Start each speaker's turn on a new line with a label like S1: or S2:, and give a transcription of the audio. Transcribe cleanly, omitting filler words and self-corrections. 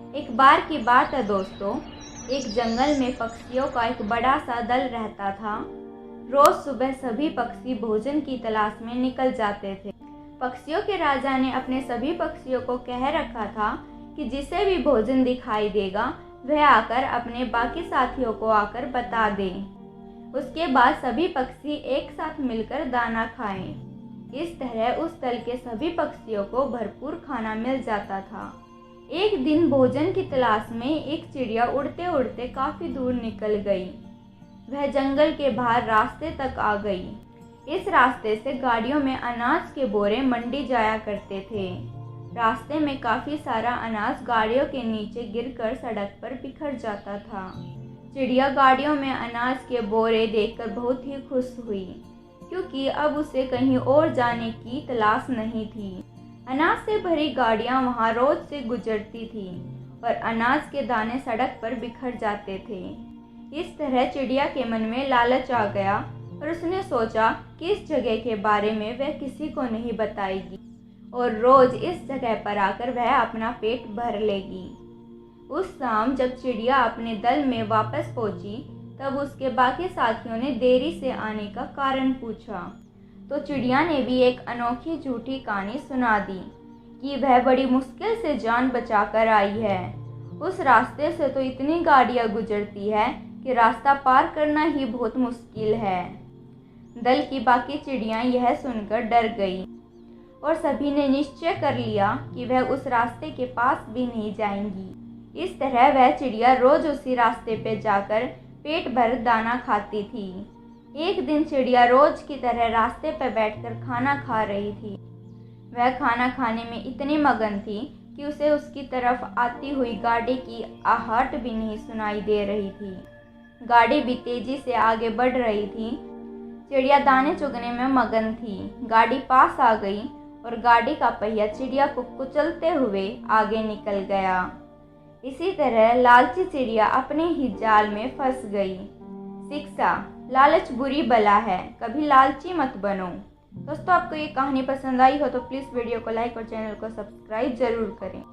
S1: एक बार की बात है दोस्तों, एक जंगल में पक्षियों का एक बड़ा सा दल रहता था। रोज सुबह सभी पक्षी भोजन की तलाश में निकल जाते थे। पक्षियों के राजा ने अपने सभी पक्षियों को कह रखा था कि जिसे भी भोजन दिखाई देगा वह आकर अपने बाकी साथियों को आकर बता दे। उसके बाद सभी पक्षी एक साथ मिलकर दाना खाएं। इस तरह उस दल के सभी पक्षियों को भरपूर खाना मिल जाता था। एक दिन भोजन की तलाश में एक चिड़िया उड़ते उड़ते काफी दूर निकल गई। वह जंगल के बाहर रास्ते तक आ गई। इस रास्ते से गाड़ियों में अनाज के बोरे मंडी जाया करते थे। रास्ते में काफी सारा अनाज गाड़ियों के नीचे गिरकर सड़क पर बिखर जाता था। चिड़िया गाड़ियों में अनाज के बोरे देखकर बहुत ही खुश हुई, क्योंकि अब उसे कहीं और जाने की तलाश नहीं थी। अनाज से भरी गाड़ियां वहां रोज से गुजरती थी और अनाज के दाने सड़क पर बिखर जाते थे। इस तरह चिड़िया के मन में लालच आ गया और उसने सोचा कि इस जगह के बारे में वह किसी को नहीं बताएगी और रोज इस जगह पर आकर वह अपना पेट भर लेगी। उस शाम जब चिड़िया अपने दल में वापस पहुंची, तब उसके बाकी साथियों ने देरी से आने का कारण पूछा, तो चिड़िया ने भी एक अनोखी झूठी कहानी सुना दी कि वह बड़ी मुश्किल से जान बचाकर आई है। उस रास्ते से तो इतनी गाड़ियां गुजरती है कि रास्ता पार करना ही बहुत मुश्किल है। दल की बाकी चिड़ियां यह सुनकर डर गई और सभी ने निश्चय कर लिया कि वह उस रास्ते के पास भी नहीं जाएंगी। इस तरह वह चिड़िया रोज उसी रास्ते पे जाकर पेट भर दाना खाती थी। एक दिन चिड़िया रोज की तरह रास्ते पर बैठकर खाना खा रही थी। वह खाना खाने में इतनी मगन थी कि उसे उसकी तरफ आती हुई गाड़ी की आहट भी नहीं सुनाई दे रही थी। गाड़ी भी तेजी से आगे बढ़ रही थी। चिड़िया दाने चुगने में मगन थी। गाड़ी पास आ गई और गाड़ी का पहिया चिड़िया को कुचलते हुए आगे निकल गया। इसी तरह लालची चिड़िया अपने ही जाल में फंस गई। शिक्षा: लालच बुरी बला है, कभी लालची मत बनो। दोस्तों, आपको ये कहानी पसंद आई हो तो प्लीज़ वीडियो को लाइक और चैनल को सब्सक्राइब जरूर करें।